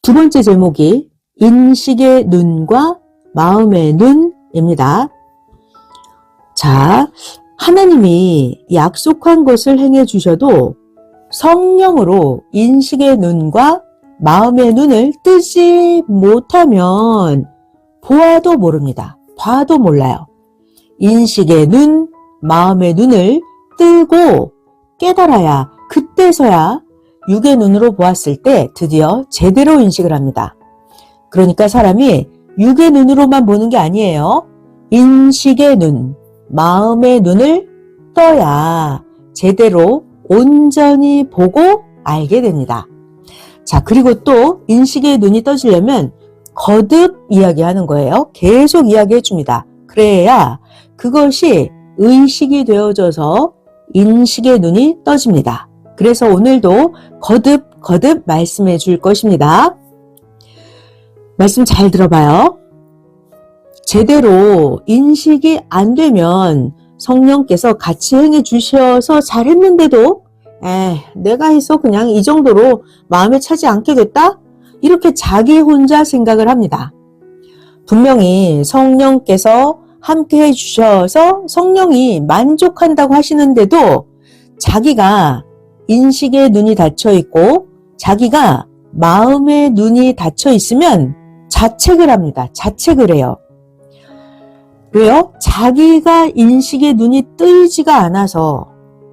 두 번째 제목이 인식의 눈과 마음의 눈입니다. 자, 하나님이 약속한 것을 행해 주셔도 성령으로 인식의 눈과 마음의 눈을 뜨지 못하면 보아도 모릅니다. 봐도 몰라요. 인식의 눈, 마음의 눈을 뜨고 깨달아야 그때서야 육의 눈으로 보았을 때 드디어 제대로 인식을 합니다. 그러니까 사람이 육의 눈으로만 보는 게 아니에요. 인식의 눈, 마음의 눈을 떠야 제대로 온전히 보고 알게 됩니다. 자, 그리고 또 인식의 눈이 떠지려면 거듭 이야기하는 거예요. 계속 이야기해 줍니다. 그래야 그것이 의식이 되어져서 인식의 눈이 떠집니다. 그래서 오늘도 거듭 말씀해 줄 것입니다. 말씀 잘 들어봐요. 제대로 인식이 안 되면 성령께서 같이 행해 주셔서 잘했는데도 내가 해서 그냥 이 정도로 마음에 차지 않게 됐다? 이렇게 자기 혼자 생각을 합니다. 분명히 성령께서 함께 해주셔서 성령이 만족한다고 하시는데도 자기가 인식의 눈이 닫혀 있고 자기가 마음의 눈이 닫혀 있으면 자책을 합니다. 자책을 해요. 왜요? 자기가 인식의 눈이 뜨이지가 않아서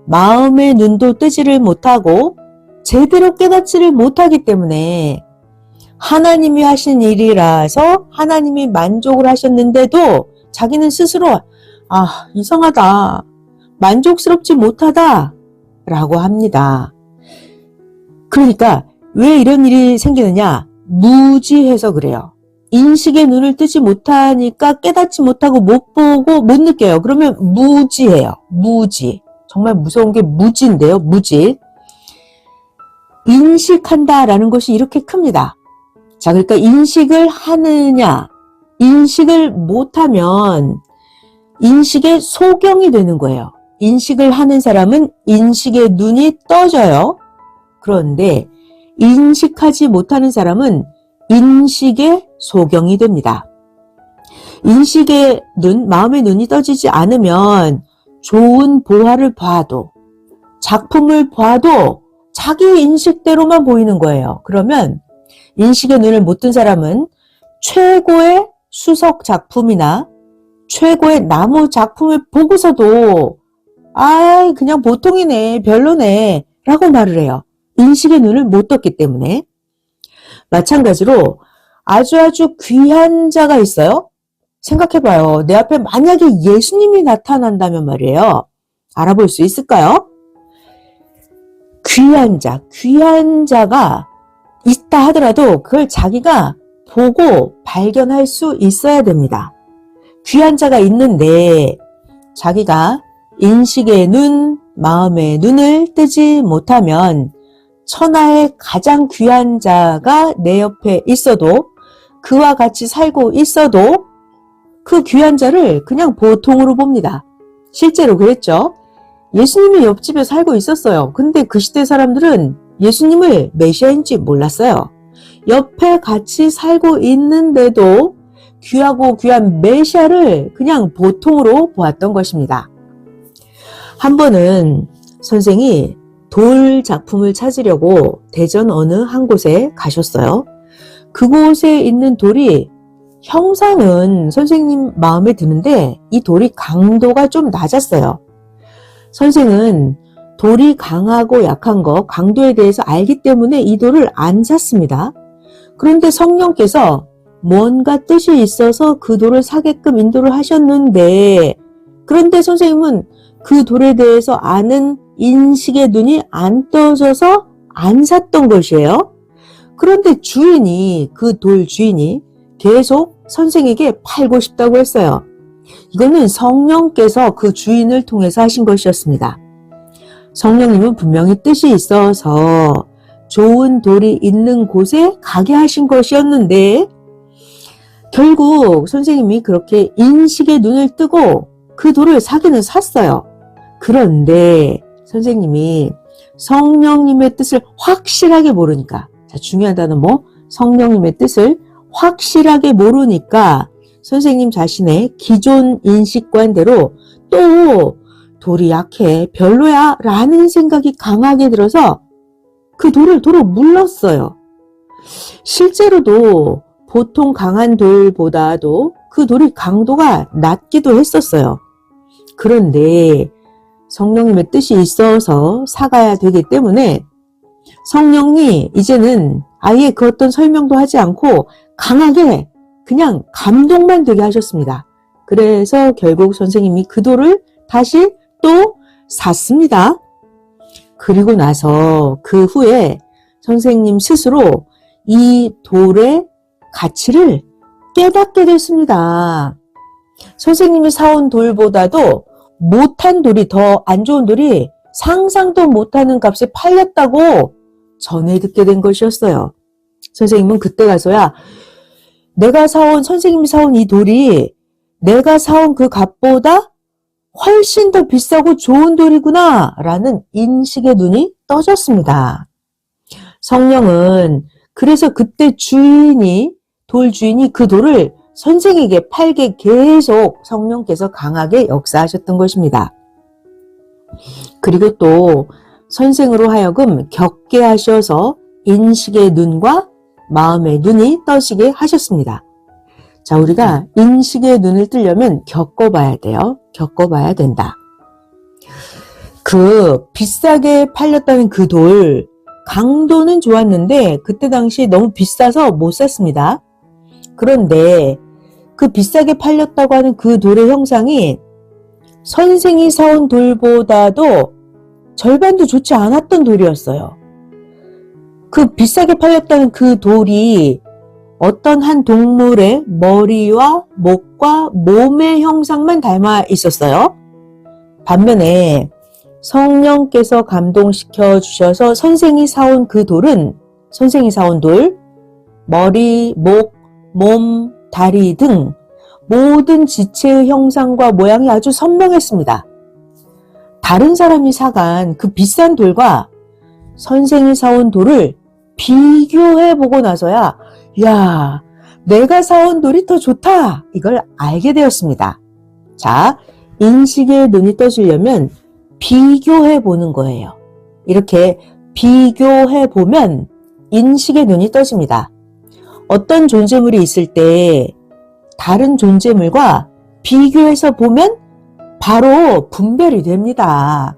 마음의 눈도 뜨지를 못하고 제대로 깨닫지를 못하기 때문에 하나님이 하신 일이라서 하나님이 만족을 하셨는데도 자기는 스스로 이상하다, 만족스럽지 못하다 라고 합니다. 그러니까 왜 이런 일이 생기느냐? 무지해서 그래요. 인식의 눈을 뜨지 못하니까 깨닫지 못하고 못 보고 못 느껴요. 그러면 무지해요. 무지. 정말 무서운 게 무지인데요. 무지. 인식한다라는 것이 이렇게 큽니다. 자, 그러니까 인식을 하느냐, 인식을 못하면 인식의 소경이 되는 거예요. 인식을 하는 사람은 인식의 눈이 떠져요. 그런데 인식하지 못하는 사람은 인식의 소경이 됩니다. 인식의 눈, 마음의 눈이 떠지지 않으면 좋은 보화를 봐도, 작품을 봐도 자기 인식대로만 보이는 거예요. 그러면 인식의 눈을 못 뜬 사람은 최고의 수석 작품이나 최고의 나무 작품을 보고서도 그냥 보통이네, 별로네 라고 말을 해요. 인식의 눈을 못 떴기 때문에. 마찬가지로 아주 귀한 자가 있어요. 생각해봐요. 내 앞에 만약에 예수님이 나타난다면 말이에요. 알아볼 수 있을까요? 귀한 자가 있다 하더라도 그걸 자기가 보고 발견할 수 있어야 됩니다. 귀한 자가 있는데 자기가 인식의 눈, 마음의 눈을 뜨지 못하면 천하의 가장 귀한 자가 내 옆에 있어도 그와 같이 살고 있어도 그 귀한 자를 그냥 보통으로 봅니다. 실제로 그랬죠. 예수님이 옆집에 살고 있었어요. 근데 그 시대 사람들은 예수님을 메시아인지 몰랐어요. 옆에 같이 살고 있는데도 귀하고 귀한 메시아를 그냥 보통으로 보았던 것입니다. 한 번은 선생이 돌 작품을 찾으려고 대전 어느 한 곳에 가셨어요. 그곳에 있는 돌이 형상은 선생님 마음에 드는데 이 돌이 강도가 좀 낮았어요. 선생은 돌이 강하고 약한 거, 강도에 대해서 알기 때문에 이 돌을 안 샀습니다. 그런데 성령께서 뭔가 뜻이 있어서 그 돌을 사게끔 인도를 하셨는데, 그런데 선생님은 그 돌에 대해서 아는 인식의 눈이 안 떠져서 안 샀던 것이에요. 그런데 그 돌 주인이 계속 선생에게 팔고 싶다고 했어요. 이거는 성령께서 그 주인을 통해서 하신 것이었습니다. 성령님은 분명히 뜻이 있어서 좋은 돌이 있는 곳에 가게 하신 것이었는데 결국 선생님이 그렇게 인식의 눈을 뜨고 그 돌을 사기는 샀어요. 그런데 선생님이 성령님의 뜻을 확실하게 모르니까, 자, 중요한 단어는 성령님의 뜻을 확실하게 모르니까 선생님 자신의 기존 인식관대로 또 돌이 약해, 별로야 라는 생각이 강하게 들어서 그 돌을 도로 물렀어요. 실제로도 보통 강한 돌보다도 그 돌이 강도가 낮기도 했었어요. 그런데 성령님의 뜻이 있어서 사가야 되기 때문에 성령이 이제는 아예 그 어떤 설명도 하지 않고 강하게 그냥 감동만 되게 하셨습니다. 그래서 결국 선생님이 그 돌을 다시 또 샀습니다. 그리고 나서 그 후에 선생님 스스로 이 돌의 가치를 깨닫게 됐습니다. 선생님이 사온 돌보다도 못한 돌이, 더 안 좋은 돌이 상상도 못하는 값에 팔렸다고 전해 듣게 된 것이었어요. 선생님은 그때 가서야 선생님이 사온 이 돌이 내가 사온 그 값보다 훨씬 더 비싸고 좋은 돌이구나 라는 인식의 눈이 떠졌습니다. 성령은 그래서 그때 돌 주인이 그 돌을 선생에게 팔게 계속 성령께서 강하게 역사하셨던 것입니다. 그리고 또 선생으로 하여금 겪게 하셔서 인식의 눈과 마음의 눈이 떠지게 하셨습니다. 자, 우리가 인식의 눈을 뜨려면 겪어봐야 돼요. 겪어봐야 된다. 그 비싸게 팔렸다는 그 돌, 강도는 좋았는데 그때 당시 너무 비싸서 못 샀습니다. 그런데 그 비싸게 팔렸다고 하는 그 돌의 형상이 선생이 사온 돌보다도 절반도 좋지 않았던 돌이었어요. 그 비싸게 팔렸다는 그 돌이 어떤 한 동물의 머리와 목과 몸의 형상만 닮아 있었어요. 반면에 성령께서 감동시켜 주셔서 선생이 사온 그 돌은, 선생이 사온 돌, 머리, 목, 몸, 다리 등 모든 지체의 형상과 모양이 아주 선명했습니다. 다른 사람이 사간 그 비싼 돌과 선생이 사온 돌을 비교해보고 나서야 야, 내가 사온 돌이 더 좋다, 이걸 알게 되었습니다. 자, 인식의 눈이 떠지려면 비교해보는 거예요. 이렇게 비교해보면 인식의 눈이 떠집니다. 어떤 존재물이 있을 때 다른 존재물과 비교해서 보면 바로 분별이 됩니다.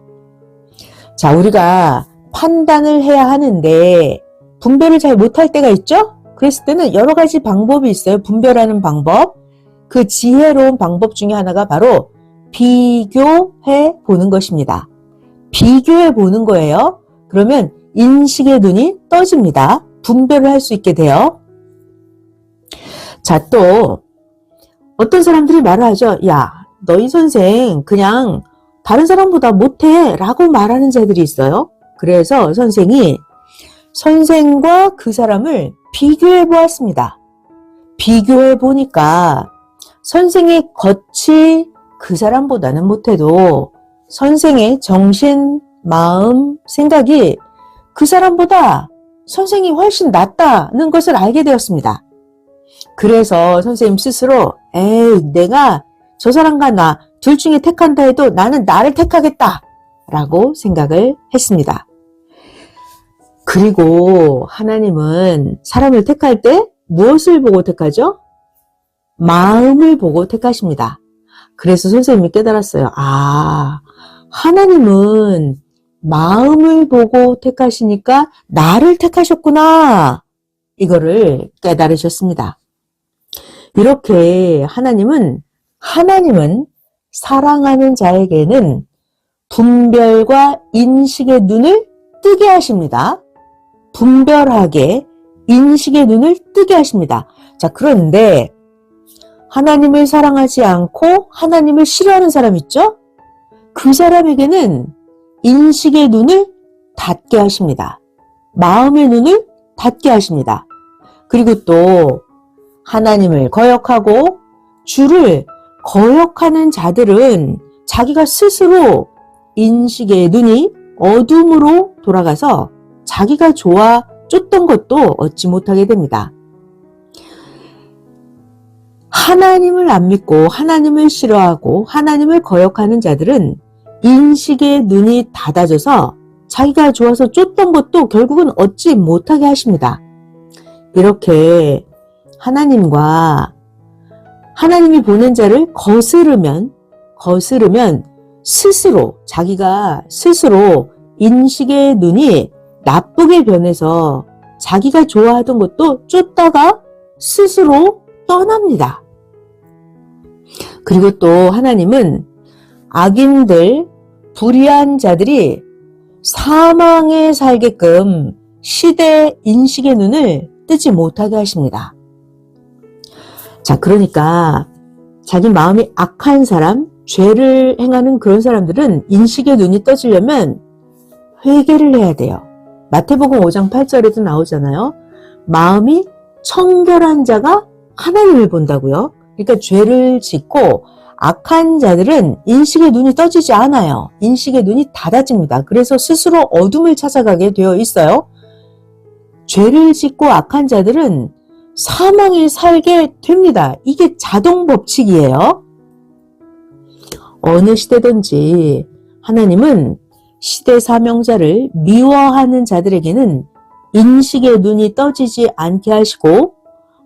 자, 우리가 판단을 해야 하는데 분별을 잘 못할 때가 있죠? 그랬을 때는 여러 가지 방법이 있어요. 분별하는 방법. 그 지혜로운 방법 중에 하나가 바로 비교해 보는 것입니다. 비교해 보는 거예요. 그러면 인식의 눈이 떠집니다. 분별을 할 수 있게 돼요. 자, 또 어떤 사람들이 말을 하죠. 야, 너희 선생 그냥 다른 사람보다 못해 라고 말하는 자들이 있어요. 그래서 선생이 선생과 그 사람을 비교해 보았습니다. 비교해 보니까 선생의 겉이 그 사람보다는 못해도 선생의 정신, 마음, 생각이 그 사람보다 선생이 훨씬 낫다는 것을 알게 되었습니다. 그래서 선생님 스스로 내가 저 사람과 나 둘 중에 택한다 해도 나는 나를 택하겠다 라고 생각을 했습니다. 그리고 하나님은 사람을 택할 때 무엇을 보고 택하죠? 마음을 보고 택하십니다. 그래서 선생님이 깨달았어요. 하나님은 마음을 보고 택하시니까 나를 택하셨구나. 이거를 깨달으셨습니다. 이렇게 하나님은 사랑하는 자에게는 분별과 인식의 눈을 뜨게 하십니다. 분별하게 인식의 눈을 뜨게 하십니다. 자, 그런데 하나님을 사랑하지 않고 하나님을 싫어하는 사람 있죠? 그 사람에게는 인식의 눈을 닫게 하십니다. 마음의 눈을 닫게 하십니다. 그리고 또 하나님을 거역하고 주를 거역하는 자들은 자기가 스스로 인식의 눈이 어둠으로 돌아가서 자기가 좋아 쫓던 것도 얻지 못하게 됩니다. 하나님을 안 믿고 하나님을 싫어하고 하나님을 거역하는 자들은 인식의 눈이 닫아져서 자기가 좋아서 쫓던 것도 결국은 얻지 못하게 하십니다. 이렇게 하나님이 보낸 자를 거스르면 자기가 스스로 인식의 눈이 나쁘게 변해서 자기가 좋아하던 것도 쫓다가 스스로 떠납니다. 그리고 또 하나님은 악인들, 불의한 자들이 사망에 살게끔 시대 인식의 눈을 뜨지 못하게 하십니다. 자, 그러니까 자기 마음이 악한 사람, 죄를 행하는 그런 사람들은 인식의 눈이 떠지려면 회개를 해야 돼요. 마태복음 5장 8절에도 나오잖아요. 마음이 청결한 자가 하나님을 본다고요. 그러니까 죄를 짓고 악한 자들은 인식의 눈이 떠지지 않아요. 인식의 눈이 닫아집니다. 그래서 스스로 어둠을 찾아가게 되어 있어요. 죄를 짓고 악한 자들은 사망에 살게 됩니다. 이게 자동 법칙이에요. 어느 시대든지 하나님은 시대 사명자를 미워하는 자들에게는 인식의 눈이 떠지지 않게 하시고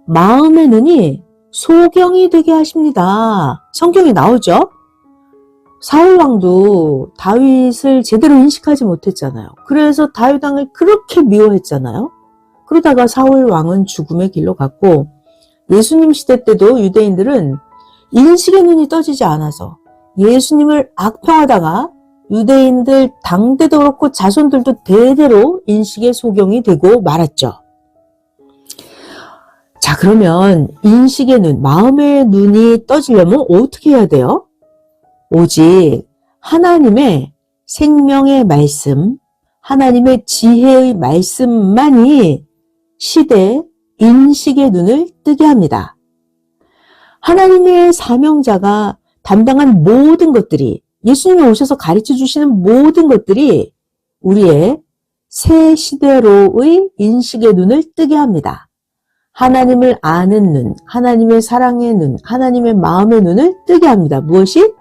마음의 눈이 소경이 되게 하십니다. 성경에 나오죠? 사울왕도 다윗을 제대로 인식하지 못했잖아요. 그래서 다윗 왕을 그렇게 미워했잖아요. 그러다가 사울왕은 죽음의 길로 갔고 예수님 시대 때도 유대인들은 인식의 눈이 떠지지 않아서 예수님을 악평하다가 유대인들 당대도 그렇고 자손들도 대대로 인식의 소경이 되고 말았죠. 자, 그러면 인식의 눈, 마음의 눈이 떠지려면 어떻게 해야 돼요? 오직 하나님의 생명의 말씀, 하나님의 지혜의 말씀만이 시대 인식의 눈을 뜨게 합니다. 하나님의 사명자가 담당한 모든 것들이, 예수님이 오셔서 가르쳐 주시는 모든 것들이 우리의 새 시대로의 인식의 눈을 뜨게 합니다. 하나님을 아는 눈, 하나님의 사랑의 눈, 하나님의 마음의 눈을 뜨게 합니다. 무엇이?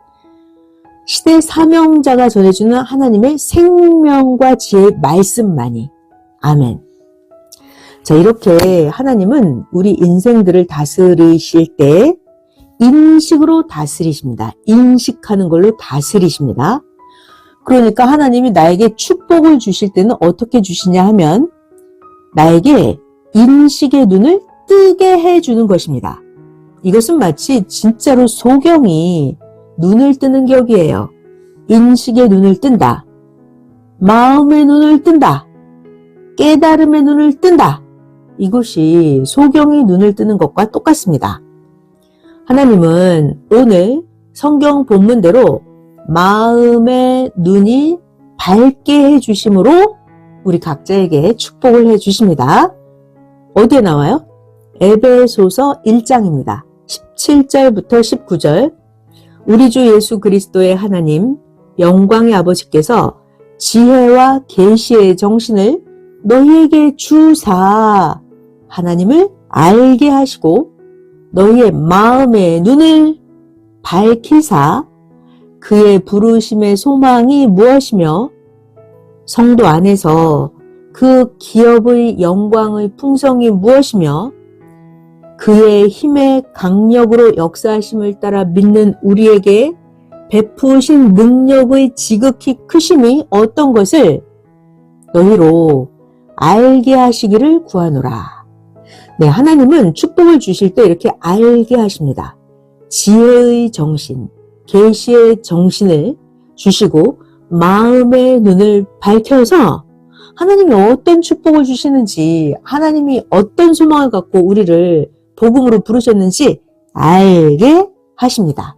시대 사명자가 전해주는 하나님의 생명과 지혜의 말씀만이. 아멘. 자, 이렇게 하나님은 우리 인생들을 다스리실 때 인식으로 다스리십니다. 인식하는 걸로 다스리십니다. 그러니까 하나님이 나에게 축복을 주실 때는 어떻게 주시냐 하면 나에게 인식의 눈을 뜨게 해주는 것입니다. 이것은 마치 진짜로 소경이 눈을 뜨는 격이에요. 인식의 눈을 뜬다. 마음의 눈을 뜬다. 깨달음의 눈을 뜬다. 이것이 소경이 눈을 뜨는 것과 똑같습니다. 하나님은 오늘 성경 본문대로 마음의 눈이 밝게 해주심으로 우리 각자에게 축복을 해주십니다. 어디에 나와요? 에베소서 1장입니다. 17절부터 19절. 우리 주 예수 그리스도의 하나님, 영광의 아버지께서 지혜와 계시의 정신을 너희에게 주사 하나님을 알게 하시고 너희의 마음의 눈을 밝히사 그의 부르심의 소망이 무엇이며 성도 안에서 그 기업의 영광의 풍성이 무엇이며 그의 힘의 강력으로 역사하심을 따라 믿는 우리에게 베푸신 능력의 지극히 크심이 어떤 것을 너희로 알게 하시기를 구하노라. 네, 하나님은 축복을 주실 때 이렇게 알게 하십니다. 지혜의 정신, 계시의 정신을 주시고 마음의 눈을 밝혀서 하나님이 어떤 축복을 주시는지, 하나님이 어떤 소망을 갖고 우리를 복음으로 부르셨는지 알게 하십니다.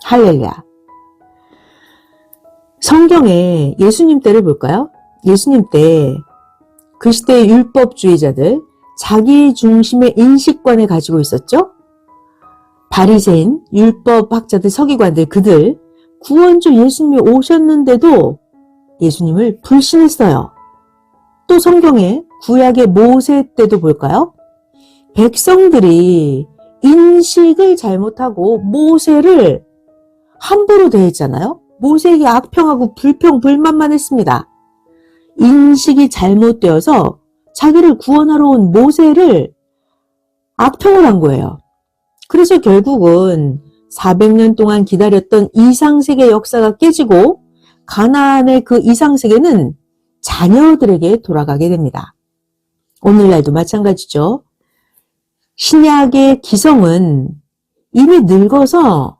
할렐루야. 성경에 예수님 때를 볼까요? 예수님 때 그 시대의 율법주의자들, 자기 중심의 인식관을 가지고 있었죠. 바리새인, 율법학자들, 서기관들, 그들 구원주 예수님이 오셨는데도 예수님을 불신했어요. 또 성경에 구약의 모세 때도 볼까요? 백성들이 인식을 잘못하고 모세를 함부로 대했잖아요. 모세에게 악평하고 불평불만만 했습니다. 인식이 잘못되어서 자기를 구원하러 온 모세를 악평을 한 거예요. 그래서 결국은 400년 동안 기다렸던 이상세계 역사가 깨지고 가나안의 그 이상세계는 자녀들에게 돌아가게 됩니다. 오늘날도 마찬가지죠. 신약의 기성은 이미 늙어서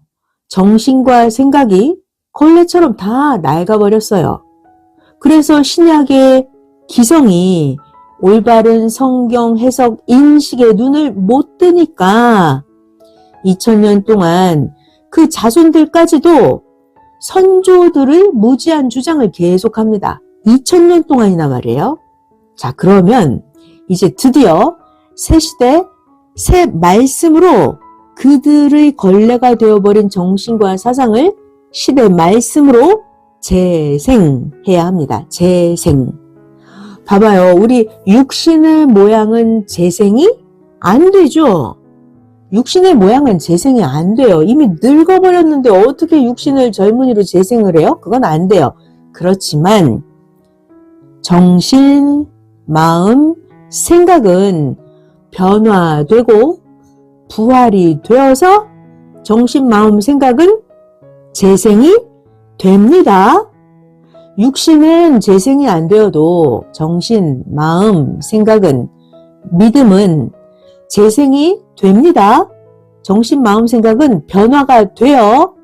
정신과 생각이 걸레처럼 다 낡아버렸어요. 그래서 신약의 기성이 올바른 성경 해석 인식의 눈을 못 뜨니까 2000년 동안 그 자손들까지도 선조들의 무지한 주장을 계속합니다. 2000년 동안이나 말이에요. 자, 그러면 이제 드디어 새 시대, 새 말씀으로 그들의 걸레가 되어버린 정신과 사상을 시대 말씀으로 재생해야 합니다. 재생. 봐봐요. 우리 육신의 모양은 재생이 안 되죠. 육신의 모양은 재생이 안 돼요. 이미 늙어버렸는데 어떻게 육신을 젊은이로 재생을 해요? 그건 안 돼요. 그렇지만 정신, 마음, 생각은 변화되고 부활이 되어서 정신, 마음, 생각은 재생이 됩니다. 육신은 재생이 안 되어도 정신, 마음, 생각은, 믿음은 재생이 됩니다. 정신, 마음, 생각은 변화가 되어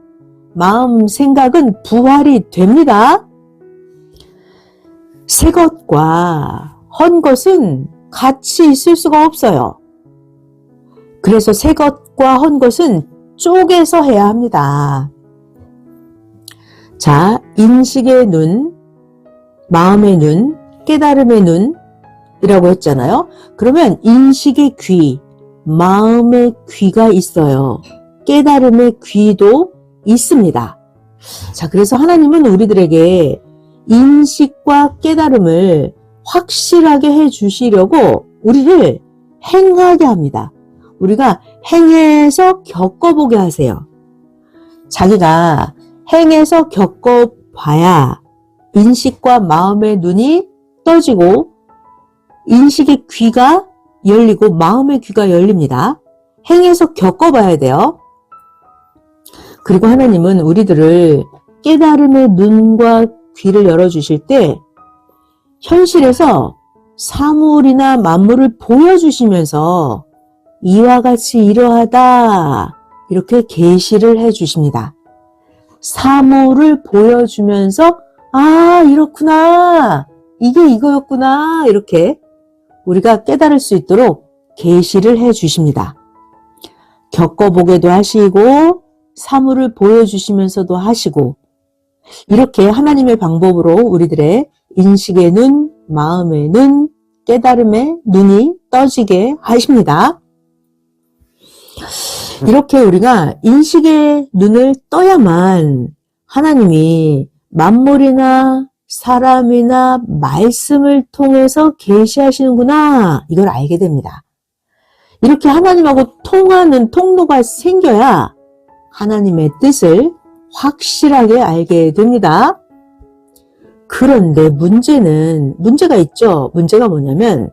마음, 생각은 부활이 됩니다. 새 것과 헌 것은 같이 있을 수가 없어요. 그래서 새 것과 헌 것은 쪼개서 해야 합니다. 자, 인식의 눈, 마음의 눈, 깨달음의 눈이라고 했잖아요. 그러면 인식의 귀, 마음의 귀가 있어요. 깨달음의 귀도 있습니다. 자, 그래서 하나님은 우리들에게 인식과 깨달음을 확실하게 해 주시려고 우리를 행하게 합니다. 우리가 행해서 겪어보게 하세요. 자기가 행해서 겪어봐야 인식과 마음의 눈이 떠지고 인식의 귀가 열리고 마음의 귀가 열립니다. 행해서 겪어봐야 돼요. 그리고 하나님은 우리들을 깨달음의 눈과 귀를 열어주실 때 현실에서 사물이나 만물을 보여주시면서 이와 같이 이러하다 이렇게 계시를 해주십니다. 사물을 보여주면서 아 이렇구나 이게 이거였구나 이렇게 우리가 깨달을 수 있도록 계시를 해주십니다. 겪어보게도 하시고 사물을 보여주시면서도 하시고 이렇게 하나님의 방법으로 우리들의 인식의 눈, 마음의 눈, 깨달음의 눈이 떠지게 하십니다. 이렇게 우리가 인식의 눈을 떠야만 하나님이 만물이나 사람이나 말씀을 통해서 계시하시는구나 이걸 알게 됩니다. 이렇게 하나님하고 통하는 통로가 생겨야 하나님의 뜻을 확실하게 알게 됩니다. 그런데 문제가 있죠. 문제가 뭐냐면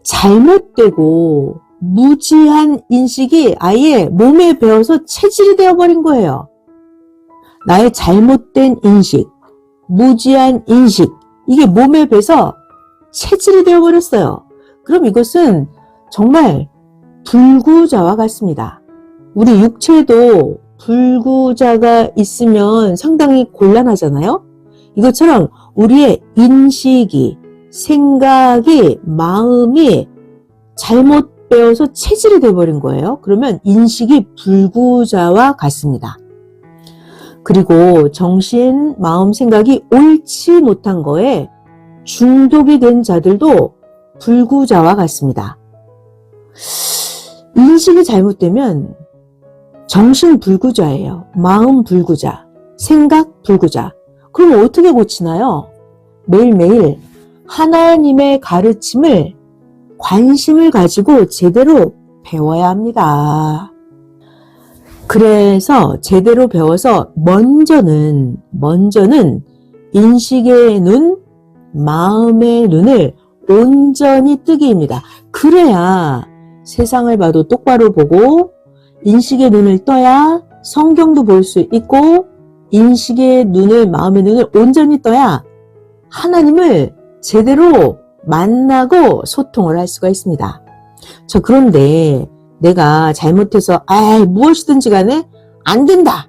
잘못되고 무지한 인식이 아예 몸에 배어서 체질이 되어버린 거예요. 나의 잘못된 인식, 무지한 인식, 이게 몸에 배서 체질이 되어버렸어요. 그럼 이것은 정말 불구자와 같습니다. 우리 육체도 불구자가 있으면 상당히 곤란하잖아요. 이것처럼 우리의 인식이, 생각이, 마음이 잘못 배워서 체질이 되어버린 거예요. 그러면 인식이 불구자와 같습니다. 그리고 정신, 마음, 생각이 옳지 못한 거에 중독이 된 자들도 불구자와 같습니다. 인식이 잘못되면 정신 불구자예요. 마음 불구자, 생각 불구자. 그럼 어떻게 고치나요? 매일매일 하나님의 가르침을 관심을 가지고 제대로 배워야 합니다. 그래서 제대로 배워서 먼저는 인식의 눈, 마음의 눈을 온전히 뜨기입니다. 그래야 세상을 봐도 똑바로 보고 인식의 눈을 떠야 성경도 볼 수 있고 인식의 눈을, 마음의 눈을 온전히 떠야 하나님을 제대로 만나고 소통을 할 수가 있습니다. 그런데 내가 잘못해서 무엇이든지 간에 안 된다,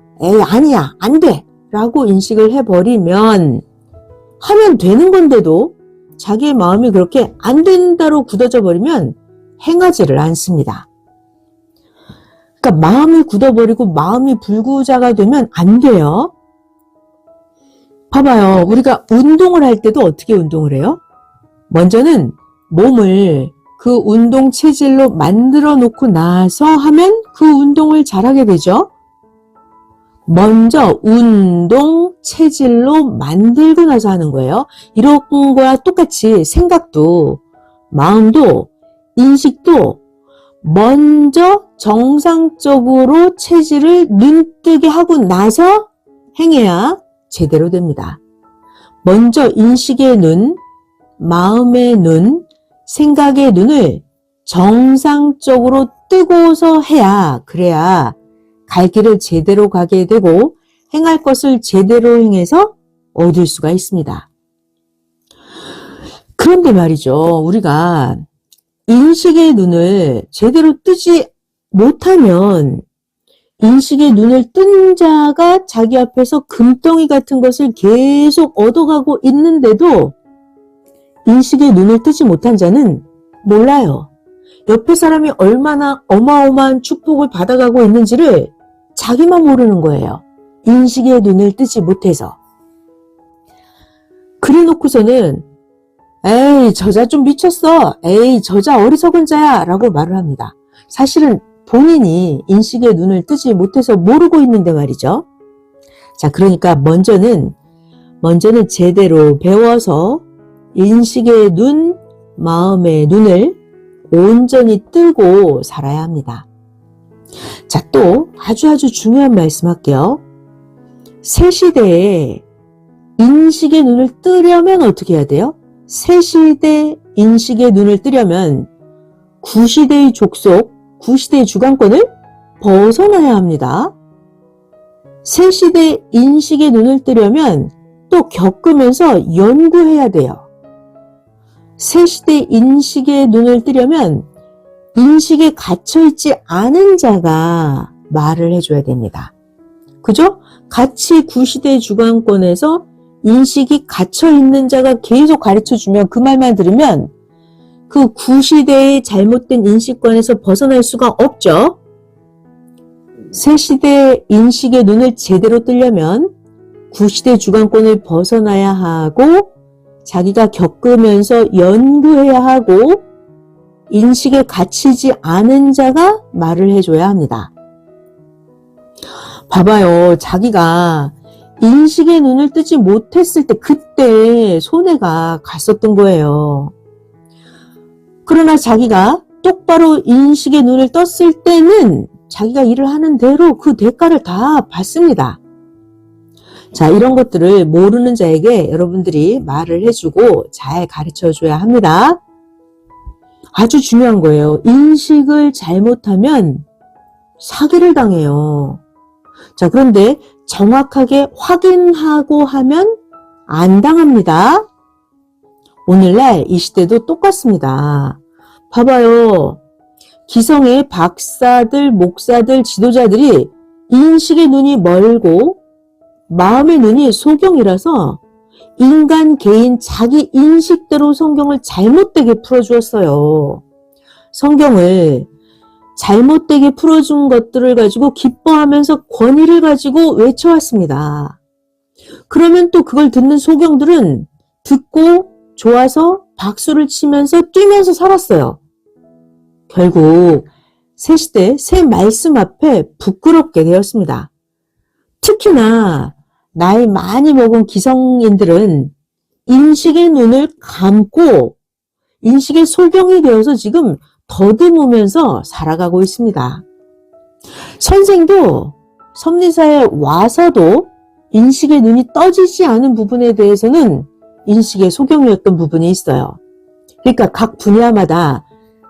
아니야, 안 돼 라고 인식을 해버리면 하면 되는 건데도 자기의 마음이 그렇게 안 된다로 굳어져 버리면 행하지를 않습니다. 그러니까 마음이 굳어버리고 마음이 불구자가 되면 안 돼요. 봐봐요. 우리가 운동을 할 때도 어떻게 운동을 해요? 먼저는 몸을 그 운동 체질로 만들어 놓고 나서 하면 그 운동을 잘하게 되죠. 먼저 운동 체질로 만들고 나서 하는 거예요. 이런 거와 똑같이 생각도, 마음도, 인식도 먼저 정상적으로 체질을 눈뜨게 하고 나서 행해야 제대로 됩니다. 먼저 인식의 눈, 마음의 눈, 생각의 눈을 정상적으로 뜨고서 해야, 그래야 갈 길을 제대로 가게 되고 행할 것을 제대로 행해서 얻을 수가 있습니다. 그런데 말이죠. 우리가 인식의 눈을 제대로 뜨지 못하면 인식의 눈을 뜬 자가 자기 앞에서 금덩이 같은 것을 계속 얻어가고 있는데도 인식의 눈을 뜨지 못한 자는 몰라요. 옆에 사람이 얼마나 어마어마한 축복을 받아가고 있는지를 자기만 모르는 거예요. 인식의 눈을 뜨지 못해서. 그래 놓고서는 에이, 저자 좀 미쳤어. 에이, 저자 어리석은 자야 라고 말을 합니다. 사실은 본인이 인식의 눈을 뜨지 못해서 모르고 있는데 말이죠. 그러니까 먼저는 제대로 배워서 인식의 눈, 마음의 눈을 온전히 뜨고 살아야 합니다. 또 아주 중요한 말씀 할게요. 새 시대에 인식의 눈을 뜨려면 어떻게 해야 돼요? 새 시대 인식의 눈을 뜨려면 구시대의 족속, 구시대의 주관권을 벗어나야 합니다. 새 시대 인식의 눈을 뜨려면 또 겪으면서 연구해야 돼요. 새 시대 인식의 눈을 뜨려면 인식에 갇혀있지 않은 자가 말을 해줘야 됩니다. 그죠? 같이 구시대 주관권에서 인식이 갇혀있는 자가 계속 가르쳐주면 그 말만 들으면 그 구시대의 잘못된 인식관에서 벗어날 수가 없죠. 새 시대 인식의 눈을 제대로 뜨려면 구시대 주관권을 벗어나야 하고 자기가 겪으면서 연구해야 하고 인식에 갇히지 않은 자가 말을 해줘야 합니다. 봐봐요. 자기가 인식의 눈을 뜨지 못했을 때 그때 손해가 갔었던 거예요. 그러나 자기가 똑바로 인식의 눈을 떴을 때는 자기가 일을 하는 대로 그 대가를 다 받습니다. 이런 것들을 모르는 자에게 여러분들이 말을 해주고 잘 가르쳐줘야 합니다. 아주 중요한 거예요. 인식을 잘못하면 사기를 당해요. 그런데 정확하게 확인하고 하면 안 당합니다. 오늘날 이 시대도 똑같습니다. 봐봐요. 기성의 박사들, 목사들, 지도자들이 인식의 눈이 멀고 마음의 눈이 소경이라서 인간 개인 자기 인식대로 성경을 잘못되게 풀어주었어요. 성경을 잘못되게 풀어준 것들을 가지고 기뻐하면서 권위를 가지고 외쳐왔습니다. 그러면 또 그걸 듣는 소경들은 듣고 좋아서 박수를 치면서 뛰면서 살았어요. 결국 새 시대, 새 말씀 앞에 부끄럽게 되었습니다. 특히나 나이 많이 먹은 기성인들은 인식의 눈을 감고 인식의 소경이 되어서 지금 더듬으면서 살아가고 있습니다. 선생도 섭리사에 와서도 인식의 눈이 떠지지 않은 부분에 대해서는 인식의 소경이었던 부분이 있어요. 그러니까 각 분야마다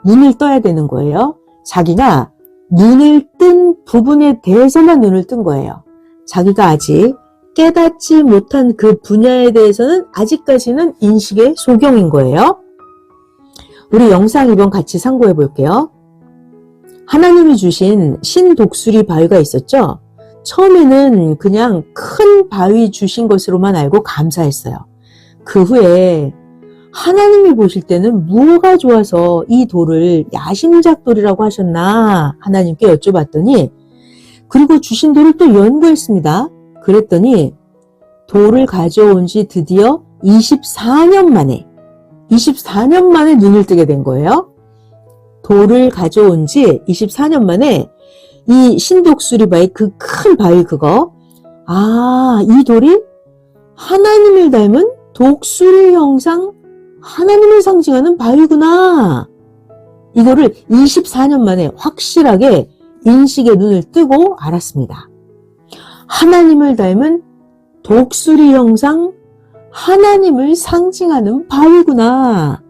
눈을 떠야 되는 거예요. 자기가 눈을 뜬 부분에 대해서만 눈을 뜬 거예요. 자기가 아직 깨닫지 못한 그 분야에 대해서는 아직까지는 인식의 소경인 거예요. 우리 영상 2번 같이 상고해 볼게요. 하나님이 주신 신독수리 바위가 있었죠. 처음에는 그냥 큰 바위 주신 것으로만 알고 감사했어요. 그 후에 하나님이 보실 때는 뭐가 좋아서 이 돌을 야심작돌이라고 하셨나 하나님께 여쭤봤더니, 그리고 주신 돌을 또 연구했습니다. 그랬더니 돌을 가져온 지 드디어 24년 만에 눈을 뜨게 된 거예요. 돌을 가져온 지 24년 만에 이 신독수리 바위, 그 큰 바위 그거, 이 돌이 하나님을 닮은 독수리 형상, 하나님을 상징하는 바위구나. 이거를 24년 만에 확실하게 인식의 눈을 뜨고 알았습니다. 하나님을 닮은 독수리 형상, 하나님을 상징하는 바위구나.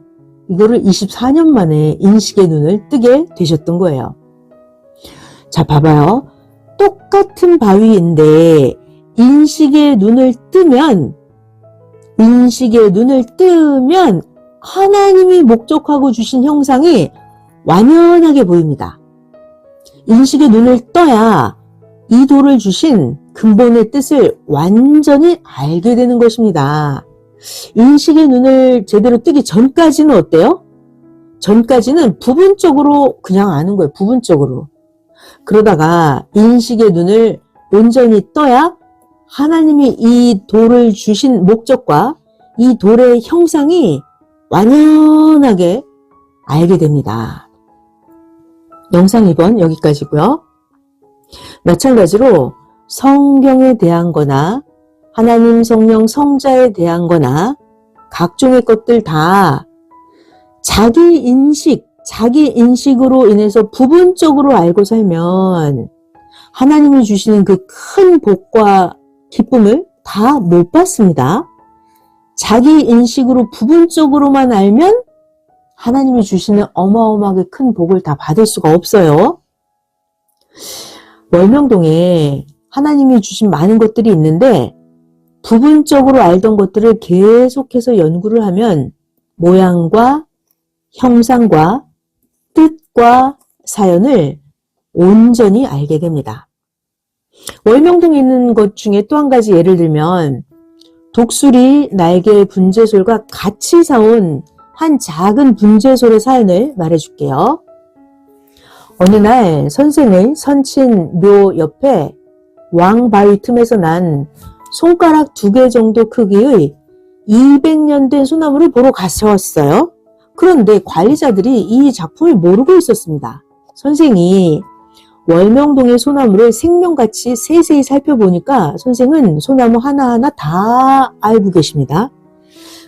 이거를 24년 만에 인식의 눈을 뜨게 되셨던 거예요. 자, 봐봐요. 똑같은 바위인데 인식의 눈을 뜨면 하나님이 목적하고 주신 형상이 완연하게 보입니다. 인식의 눈을 떠야 이 돌을 주신 근본의 뜻을 완전히 알게 되는 것입니다. 인식의 눈을 제대로 뜨기 전까지는 어때요? 전까지는 부분적으로 그냥 아는 거예요. 부분적으로. 그러다가 인식의 눈을 온전히 떠야 하나님이 이 돌을 주신 목적과 이 돌의 형상이 완연하게 알게 됩니다. 영상 2번 여기까지고요. 마찬가지로 성경에 대한 거나 하나님, 성령, 성자에 대한 거나 각종의 것들 다 자기 인식으로 인해서 부분적으로 알고 살면 하나님이 주시는 그 큰 복과 기쁨을 다 못 받습니다. 자기 인식으로 부분적으로만 알면 하나님이 주시는 어마어마하게 큰 복을 다 받을 수가 없어요. 월명동에 하나님이 주신 많은 것들이 있는데 부분적으로 알던 것들을 계속해서 연구를 하면 모양과 형상과 뜻과 사연을 온전히 알게 됩니다. 월명동에 있는 것 중에 또 한 가지 예를 들면 독수리 날개 분재솔과 같이 사온 한 작은 분재솔의 사연을 말해줄게요. 어느 날 선생의 선친 묘 옆에 왕바위 틈에서 난 손가락 2개 정도 크기의 200년 된 소나무를 보러 갔었어요. 그런데 관리자들이 이 작품을 모르고 있었습니다. 선생이 월명동의 소나무를 생명같이 세세히 살펴보니까 선생은 소나무 하나하나 다 알고 계십니다.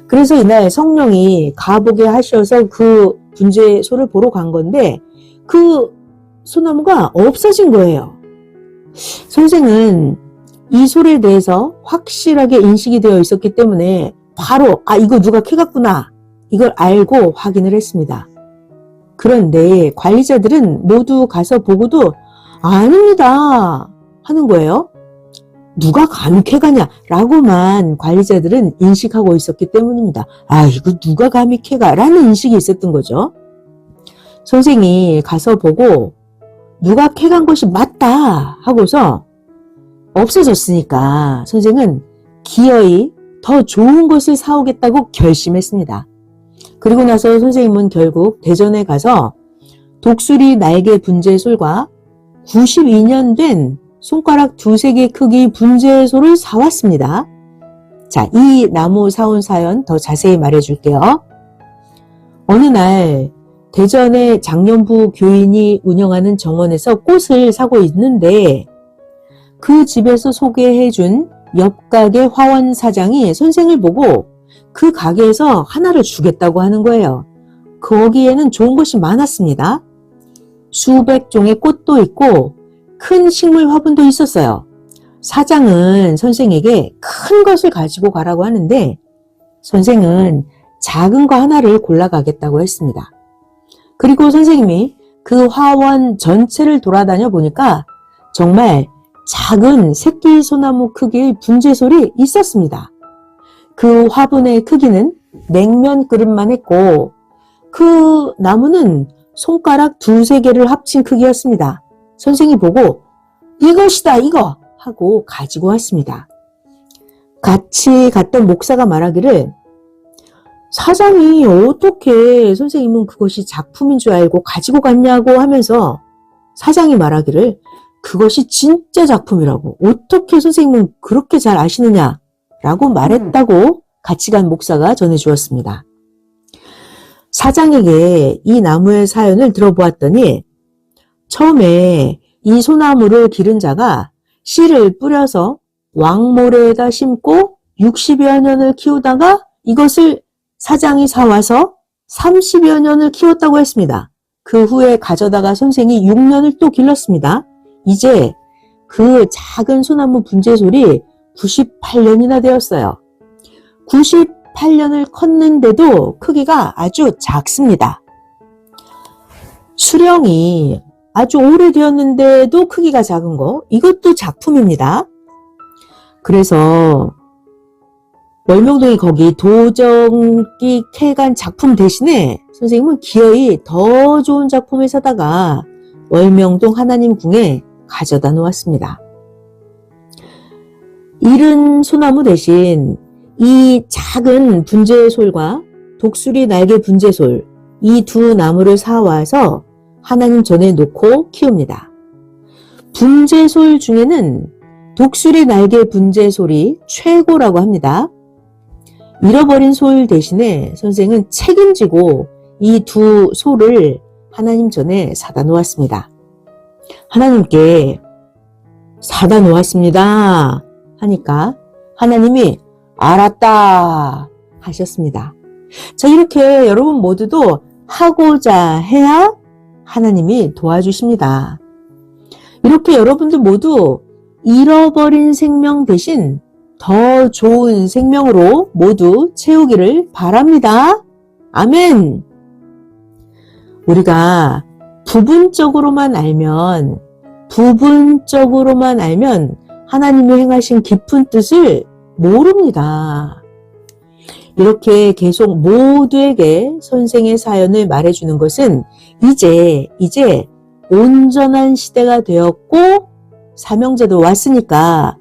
그래서 이날 성령이 가보게 하셔서 그 분재소를 보러 간 건데 그 소나무가 없어진 거예요. 선생은 이 소리에 대해서 확실하게 인식이 되어 있었기 때문에 바로 이거 누가 캐갔구나 이걸 알고 확인을 했습니다. 그런데 관리자들은 모두 가서 보고도 아닙니다 하는 거예요. 누가 감히 캐가냐 라고만 관리자들은 인식하고 있었기 때문입니다. 이거 누가 감히 캐가 라는 인식이 있었던 거죠. 선생이 가서 보고 누가 캐간 것이 맞다 하고서 없어졌으니까 선생은 기어이 더 좋은 것을 사오겠다고 결심했습니다. 그리고 나서 선생님은 결국 대전에 가서 독수리 날개 분재솔과 92년 된 손가락 2-3개 크기 분재솔을 사왔습니다. 자, 이 나무 사온 사연 더 자세히 말해줄게요. 어느 날 대전의 장년부 교인이 운영하는 정원에서 꽃을 사고 있는데 그 집에서 소개해준 옆가게 화원 사장이 선생을 보고 그 가게에서 하나를 주겠다고 하는 거예요. 거기에는 좋은 것이 많았습니다. 수백 종의 꽃도 있고 큰 식물 화분도 있었어요. 사장은 선생에게 큰 것을 가지고 가라고 하는데 선생은 작은 거 하나를 골라가겠다고 했습니다. 그리고 선생님이 그 화원 전체를 돌아다녀 보니까 정말 작은 새끼 소나무 크기의 분재솔이 있었습니다. 그 화분의 크기는 냉면 그릇만 했고 그 나무는 손가락 두세 개를 합친 크기였습니다. 선생이 보고 이것이다 이거 하고 가지고 왔습니다. 같이 갔던 목사가 말하기를 사장이 어떻게 선생님은 그것이 작품인 줄 알고 가지고 갔냐고 하면서 사장이 말하기를 그것이 진짜 작품이라고 어떻게 선생님은 그렇게 잘 아시느냐 라고 말했다고 같이 간 목사가 전해주었습니다. 사장에게 이 나무의 사연을 들어보았더니 처음에 이 소나무를 기른 자가 씨를 뿌려서 왕모래에다 심고 60여 년을 키우다가 이것을 사장이 사와서 30여 년을 키웠다고 했습니다. 그 후에 가져다가 선생이 6년을 또 길렀습니다. 이제 그 작은 소나무 분재솔이 98년이나 되었어요. 98년을 컸는데도 크기가 아주 작습니다. 수령이 아주 오래되었는데도 크기가 작은 거, 이것도 작품입니다. 그래서 월명동이 거기 도정기 캐간 작품 대신에 선생님은 기어이 더 좋은 작품을 사다가 월명동 하나님 궁에 가져다 놓았습니다. 이른 소나무 대신 이 작은 분재솔과 독수리 날개 분재솔 이 두 나무를 사와서 하나님 전에 놓고 키웁니다. 분재솔 중에는 독수리 날개 분재솔이 최고라고 합니다. 잃어버린 솔 대신에 선생은 책임지고 이 두 솔을 하나님 전에 사다 놓았습니다. 하나님께 사다 놓았습니다 하니까 하나님이 알았다 하셨습니다. 자, 이렇게 여러분 모두도 하고자 해야 하나님이 도와주십니다. 이렇게 여러분들 모두 잃어버린 생명 대신 더 좋은 생명으로 모두 채우기를 바랍니다. 아멘. 우리가 부분적으로만 알면 하나님이 행하신 깊은 뜻을 모릅니다. 이렇게 계속 모두에게 선생의 사연을 말해주는 것은 이제 온전한 시대가 되었고 사명제도 왔으니까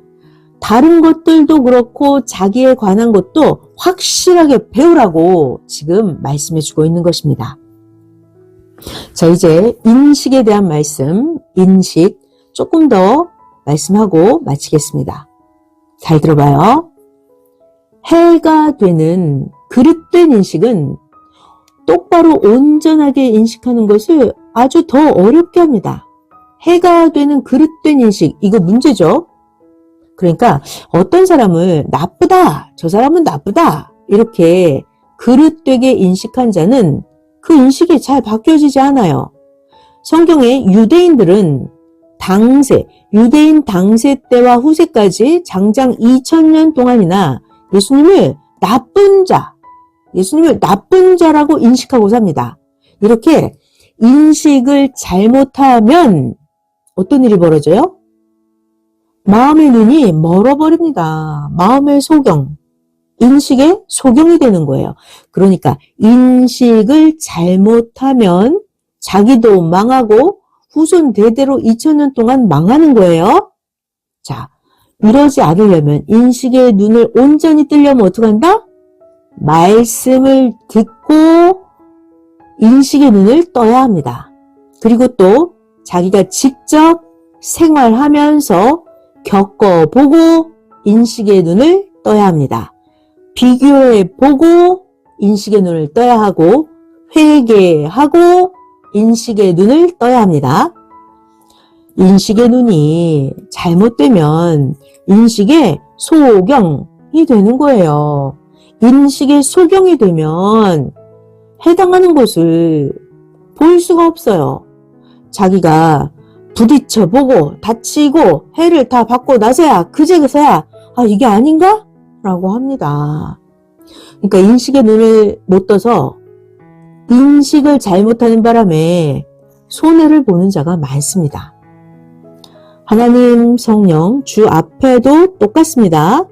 다른 것들도 그렇고 자기에 관한 것도 확실하게 배우라고 지금 말씀해주고 있는 것입니다. 자, 이제 인식에 대한 말씀, 인식 조금 더 말씀하고 마치겠습니다. 잘 들어봐요. 해가 되는 그릇된 인식은 똑바로 온전하게 인식하는 것을 아주 더 어렵게 합니다. 해가 되는 그릇된 인식, 이거 문제죠. 그러니까 어떤 사람을 나쁘다, 저 사람은 나쁘다 이렇게 그릇되게 인식한 자는 그 인식이 잘 바뀌어지지 않아요. 성경에 유대인들은 유대인 당세 때와 후세까지 장장 2000년 동안이나 예수님을 나쁜 자라고 인식하고 삽니다. 이렇게 인식을 잘못하면 어떤 일이 벌어져요? 마음의 눈이 멀어버립니다. 마음의 소경, 인식의 소경이 되는 거예요. 그러니까 인식을 잘못하면 자기도 망하고 후손 대대로 2000년 동안 망하는 거예요. 자, 이러지 않으려면 인식의 눈을 온전히 뜨려면 어떻게 한다? 말씀을 듣고 인식의 눈을 떠야 합니다. 그리고 또 자기가 직접 생활하면서 겪어보고 인식의 눈을 떠야 합니다. 비교해보고 인식의 눈을 떠야 하고 회개하고 인식의 눈을 떠야 합니다. 인식의 눈이 잘못되면 인식의 소경이 되는 거예요. 인식에 소경이 되면 해당하는 것을 볼 수가 없어요. 자기가 부딪혀보고 다치고 해를 다 받고 나서야 그제서야 이게 아닌가? 라고 합니다. 그러니까 인식의 눈을 못 떠서 인식을 잘못하는 바람에 손해를 보는 자가 많습니다. 하나님, 성령, 주 앞에도 똑같습니다.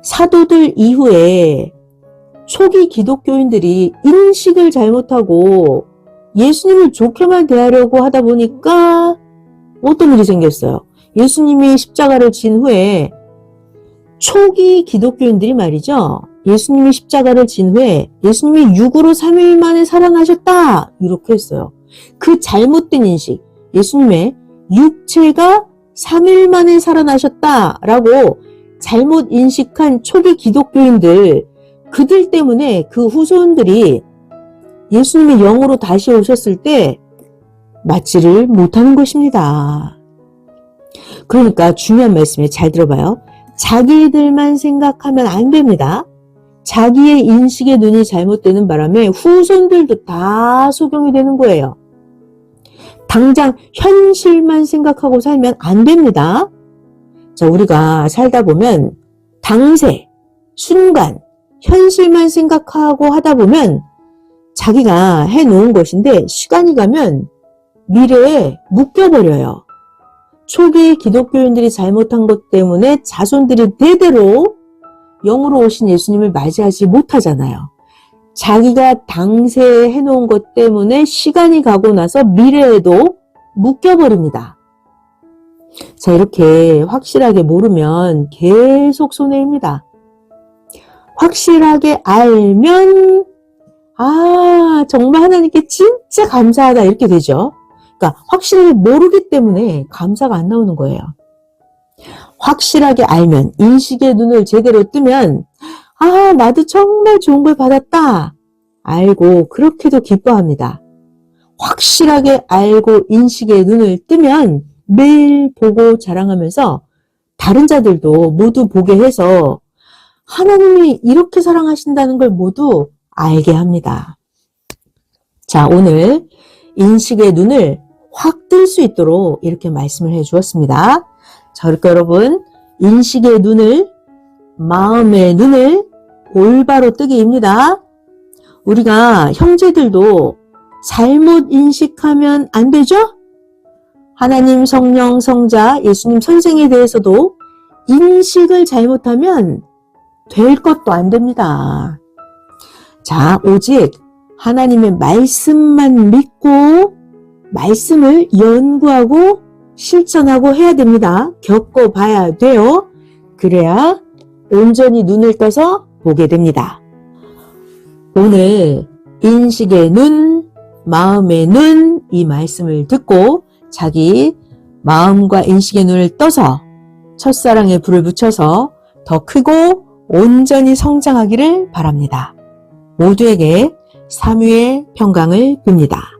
사도들 이후에 초기 기독교인들이 인식을 잘못하고 예수님을 좋게만 대하려고 하다 보니까 어떤 일이 생겼어요. 예수님이 십자가를 진 후에 초기 기독교인들이 말이죠. 예수님이 십자가를 진 후에 예수님이 육으로 3일 만에 살아나셨다 이렇게 했어요. 그 잘못된 인식, 예수님의 육체가 3일 만에 살아나셨다라고 잘못 인식한 초기 기독교인들, 그들 때문에 그 후손들이 예수님의 영으로 다시 오셨을 때 맞지를 못하는 것입니다. 그러니까 중요한 말씀이에요. 잘 들어봐요. 자기들만 생각하면 안 됩니다. 자기의 인식의 눈이 잘못되는 바람에 후손들도 다 소경이 되는 거예요. 당장 현실만 생각하고 살면 안 됩니다. 자, 우리가 살다 보면 당세, 순간, 현실만 생각하고 하다 보면 자기가 해놓은 것인데 시간이 가면 미래에 묶여버려요. 초기 기독교인들이 잘못한 것 때문에 자손들이 대대로 영으로 오신 예수님을 맞이하지 못하잖아요. 자기가 당시에 해놓은 것 때문에 시간이 가고 나서 미래에도 묶여버립니다. 자, 이렇게 확실하게 모르면 계속 손해입니다. 확실하게 알면 정말 하나님께 진짜 감사하다 이렇게 되죠. 그러니까 확실하게 모르기 때문에 감사가 안 나오는 거예요. 확실하게 알면, 인식의 눈을 제대로 뜨면 나도 정말 좋은 걸 받았다 알고 그렇게도 기뻐합니다. 확실하게 알고 인식의 눈을 뜨면 매일 보고 자랑하면서 다른 자들도 모두 보게 해서 하나님이 이렇게 사랑하신다는 걸 모두 알게 합니다. 자, 오늘 인식의 눈을 확 뜰 수 있도록 이렇게 말씀을 해 주었습니다. 자, 그러니까 여러분, 인식의 눈을, 마음의 눈을 올바로 뜨기입니다. 우리가 형제들도 잘못 인식하면 안 되죠? 하나님, 성령, 성자, 예수님 선생에 대해서도 인식을 잘못하면 될 것도 안 됩니다. 자, 오직 하나님의 말씀만 믿고 말씀을 연구하고 실천하고 해야 됩니다. 겪어봐야 돼요. 그래야 온전히 눈을 떠서 보게 됩니다. 오늘 인식의 눈, 마음의 눈, 이 말씀을 듣고 자기 마음과 인식의 눈을 떠서 첫사랑에 불을 붙여서 더 크고 온전히 성장하기를 바랍니다. 모두에게 삼위의 평강을 빕니다.